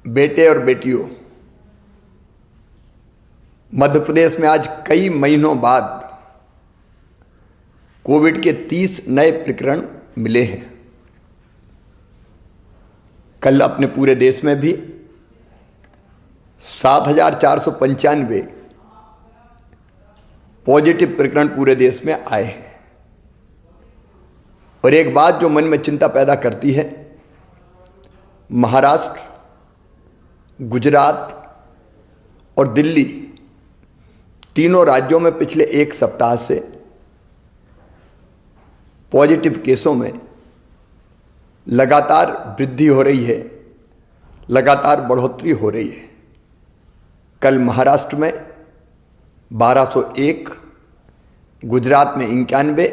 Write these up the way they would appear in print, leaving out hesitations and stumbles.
बेटे और बेटियों, मध्य प्रदेश में आज कई महीनों बाद कोविड के 30 नए प्रकरण मिले हैं। कल अपने पूरे देश में भी 7,495 पॉजिटिव प्रकरण पूरे देश में आए हैं। और एक बात जो मन में चिंता पैदा करती है, महाराष्ट्र, गुजरात और दिल्ली तीनों राज्यों में पिछले एक सप्ताह से पॉजिटिव केसों में लगातार वृद्धि हो रही है, लगातार बढ़ोतरी हो रही है। कल महाराष्ट्र में 1201, गुजरात में 91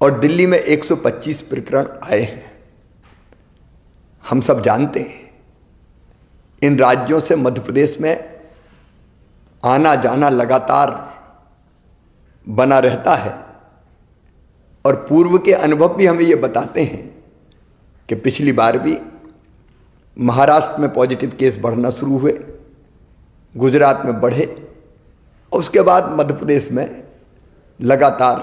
और दिल्ली में 125 प्रकरण आए हैं। हम सब जानते हैं इन राज्यों से मध्य प्रदेश में आना जाना लगातार बना रहता है और पूर्व के अनुभव भी हमें ये बताते हैं कि पिछली बार भी महाराष्ट्र में पॉजिटिव केस बढ़ना शुरू हुए, गुजरात में बढ़े और उसके बाद मध्य प्रदेश में लगातार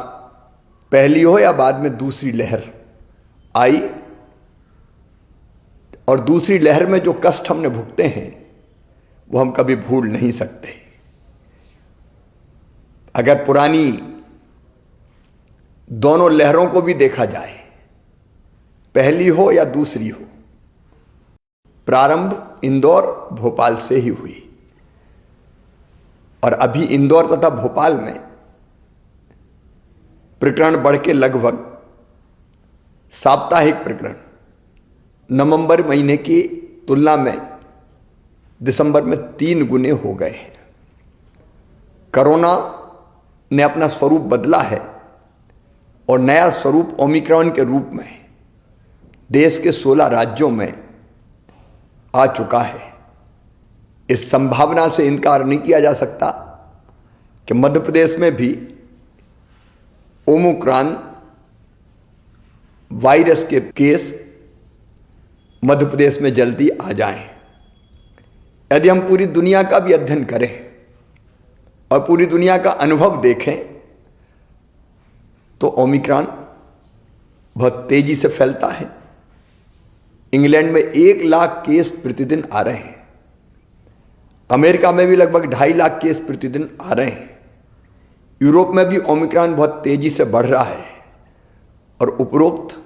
पहली हो या बाद में दूसरी लहर आई। और दूसरी लहर में जो कष्ट हमने भुगते हैं वो हम कभी भूल नहीं सकते। अगर पुरानी दोनों लहरों को भी देखा जाए, पहली हो या दूसरी हो, प्रारंभ इंदौर भोपाल से ही हुई और अभी इंदौर तथा भोपाल में प्रकरण बढ़ के लगभग साप्ताहिक प्रकरण नवंबर महीने की तुलना में दिसंबर में 3 गुने हो गए हैं। कोरोना ने अपना स्वरूप बदला है और नया स्वरूप ओमिक्रॉन के रूप में देश के 16 राज्यों में आ चुका है। इस संभावना से इनकार नहीं किया जा सकता कि मध्य प्रदेश में भी ओमिक्रॉन वायरस के केस मध्य प्रदेश में जल्दी आ जाएं। यदि हम पूरी दुनिया का भी अध्ययन करें और पूरी दुनिया का अनुभव देखें तो ओमिक्रॉन बहुत तेजी से फैलता है। इंग्लैंड में 1 लाख केस प्रतिदिन आ रहे हैं, अमेरिका में भी लगभग 2.5 लाख केस प्रतिदिन आ रहे हैं, यूरोप में भी ओमिक्रॉन बहुत तेजी से बढ़ रहा है। और उपरोक्त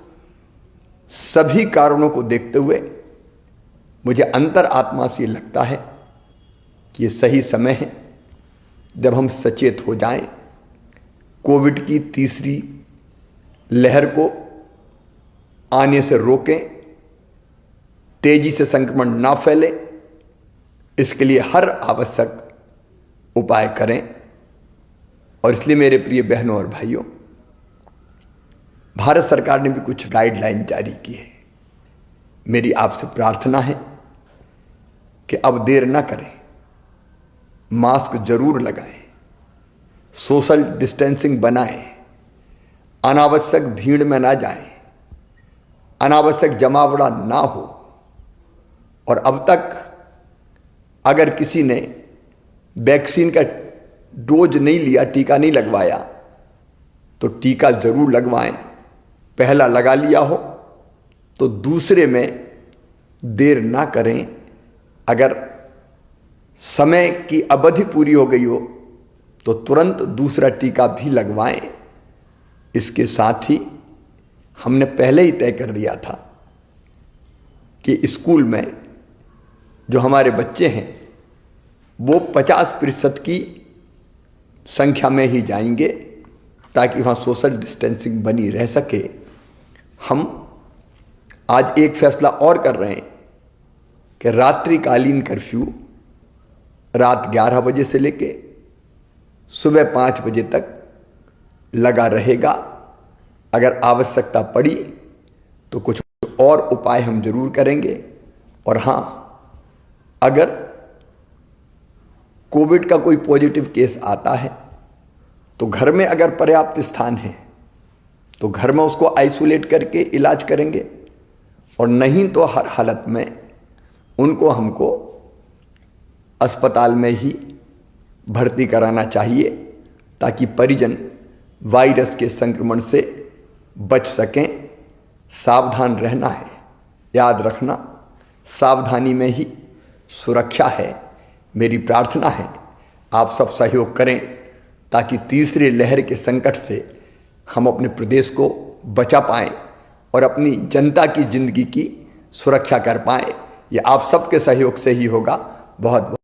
सभी कारणों को देखते हुए मुझे अंतर आत्मा से लगता है कि ये सही समय है जब हम सचेत हो जाएं, कोविड की तीसरी लहर को आने से रोकें, तेजी से संक्रमण ना फैले, इसके लिए हर आवश्यक उपाय करें। और इसलिए मेरे प्रिय बहनों और भाइयों, भारत सरकार ने भी कुछ गाइडलाइन जारी की है। मेरी आपसे प्रार्थना है कि अब देर ना करें, मास्क जरूर लगाएं, सोशल डिस्टेंसिंग बनाएं, अनावश्यक भीड़ में ना जाएं, अनावश्यक जमावड़ा ना हो। और अब तक अगर किसी ने वैक्सीन का डोज नहीं लिया, टीका नहीं लगवाया, तो टीका जरूर लगवाएं। पहला लगा लिया हो तो दूसरे में देर ना करें। अगर समय की अवधि पूरी हो गई हो तो तुरंत दूसरा टीका भी लगवाएं। इसके साथ ही हमने पहले ही तय कर दिया था कि स्कूल में जो हमारे बच्चे हैं वो 50% की संख्या में ही जाएंगे ताकि वहाँ सोशल डिस्टेंसिंग बनी रह सके। हम आज एक फैसला और कर रहे हैं कि रात्रिकालीन कर्फ्यू रात 11 बजे से लेके सुबह 5 बजे तक लगा रहेगा। अगर आवश्यकता पड़ी तो कुछ और उपाय हम जरूर करेंगे। और हाँ, अगर कोविड का कोई पॉजिटिव केस आता है तो घर में अगर पर्याप्त स्थान है तो घर में उसको आइसोलेट करके इलाज करेंगे, और नहीं तो हर हालत में उनको हमको अस्पताल में ही भर्ती कराना चाहिए ताकि परिजन वायरस के संक्रमण से बच सकें। सावधान रहना है, याद रखना सावधानी में ही सुरक्षा है। मेरी प्रार्थना है आप सब सहयोग करें ताकि तीसरी लहर के संकट से हम अपने प्रदेश को बचा पाएं और अपनी जनता की जिंदगी की सुरक्षा कर पाएं। ये आप सबके सहयोग से ही होगा। बहुत बहुत